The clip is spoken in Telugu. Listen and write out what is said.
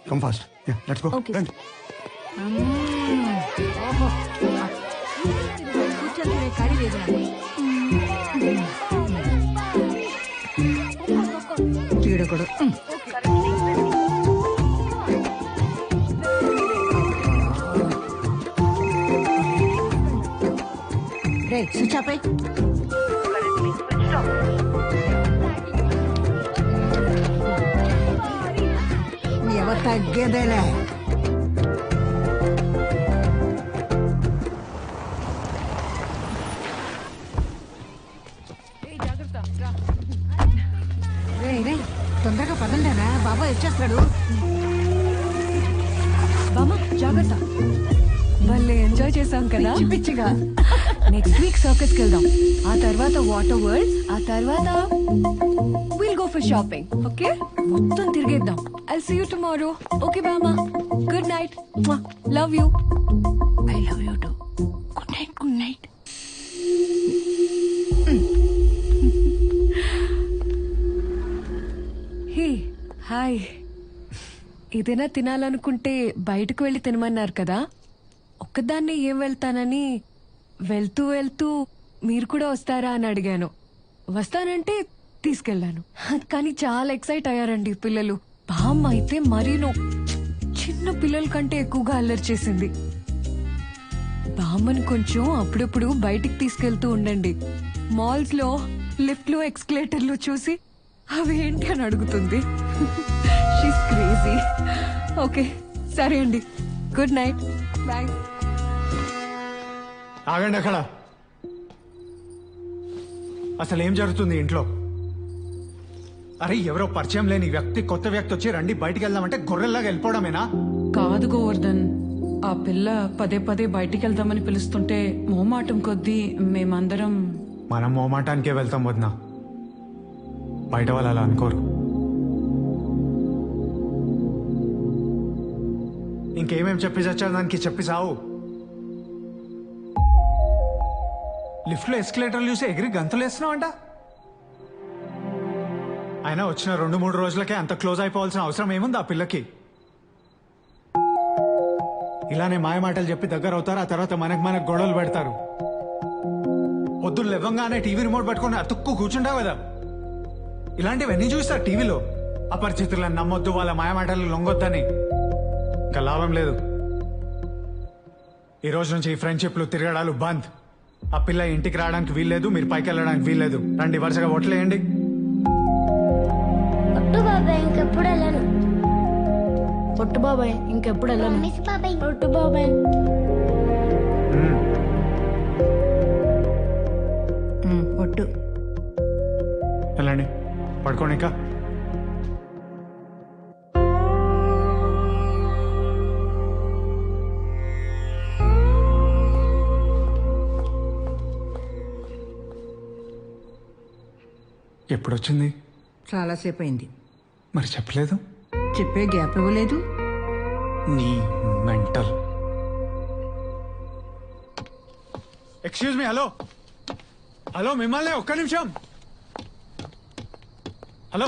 Come fast let's go. కూర్చొని కడి వేదన చీడకుడు రే స్విచ్ ఆపే. ఎవరు తగ్గేదేలే. రే తొందరగా పదండిరా, బాబా వచ్చేస్తాడు. బామ్మ జాగ్రత్త. భలే ఎంజాయ్ చేసాం కదా పిచ్చిగా. నెక్స్ట్ వీక్ సర్కస్ కి వెళ్దాం, ఆ తర్వాత వాటర్ వరల్డ్, ఆ తర్వాత will go for shopping. Okay మొత్తం తిరిగేద్దాం. I see you tomorrow. Okay బామ్మ, good night. Love you. I love you too. Good night. Good night. Hey hi. ఏదైనా తినాలనుకుంటే బయటకు వెళ్ళి తినమన్నారు కదా, ఒక్కదాన్ని ఏం వెళ్తానని వెళ్తూ వెళ్తూ మీరు కూడా వస్తారా అని అడిగాను. వస్తానంటే తీసుకెళ్లాను. కానీ చాలా ఎక్సైట్ అయ్యారండి పిల్లలు. బామ్మ అయితే మరీను చిన్న పిల్లల కంటే ఎక్కువగా అల్లరి చేసింది. బామ్మని కొంచెం అప్పుడప్పుడు బయటికి తీసుకెళ్తూ ఉండండి. మాల్స్ లో లిఫ్ట్లు ఎక్స్కలేటర్లు చూసి అవి ఏంటి అని అడుగుతుంది. She's crazy. ఓకే సరే అండి, గుడ్ నైట్, బాయ్. ఆగండి అక్కడ. అసలు ఏం జరుగుతుంది ఇంట్లో? అరే ఎవరో పరిచయం లేని వ్యక్తి, కొత్త వ్యక్తి వచ్చి రండి బయటికి వెళ్దామంటే గొర్రెల్లాగా వెళ్ళిపోవడమేనా? కాదు గోవర్ధన్, ఆ పిల్ల పదే పదే బయటికి వెళ్దామని పిలుస్తుంటే మోమాటం కొద్దీ మేమందరం. మనం మోమాటానికే వెళ్తాం వదినా, బయట వాళ్ళు అలా అనుకోరు. ఇంకేమేం చెప్పి చచ్చారు దానికి చెప్పి సావు. లిఫ్ట్లో ఎస్కలేటర్లు చూసి ఎగిరి గంతులు వేస్తున్నావంట. అయినా వచ్చిన 2-3 రోజులకే అంత క్లోజ్ అయిపోవాల్సిన అవసరం ఏముంది ఆ పిల్లకి? ఇలానే మాయ మాటలు చెప్పి దగ్గర అవుతారు, ఆ తర్వాత మనకు గొడవలు పెడతారు. పొద్దున్న లేవంగానే టీవీ రిమోట్ పట్టుకుని అతుక్కు కూర్చుంటావు కదా. ఇలాంటివన్నీ చూస్తారు టీవీలో. అపరిచితులను నమ్మొద్దు, వాళ్ళ మాయ మాటలు లొంగొద్దని. ఇంకా లాభం లేదు. ఈ రోజు నుంచి ఈ ఫ్రెండ్షిప్లు తిరగడాలు బంద్. ఆ పిల్ల ఇంటికి రావడానికి వీల్లేదు, మీరు పైకి వెళ్ళడానికి వీల్లేదు. రండి వరుసగా ఓట్లేయండి. ఒట్టు బాబాయ్ ఇంకెప్పుడు వెళ్ళను. పొట్టు బాబాయ్ ఇంకెప్పుడు వెళ్ళను. మిస్ బాబాయ్ ఒట్టు బాబాయ్. పొట్టు వెళ్ళండి పడుకోండి. ఇంకా ఎప్పుడొచ్చింది? చాలాసేపు అయింది. మరి చెప్పలేదు? చెప్పే గ్యాప్ ఇవ్వలేదు. నీ mental. Excuse me. Hello hello, మిమ్మల్ని ఒక్క నిమిషం. హలో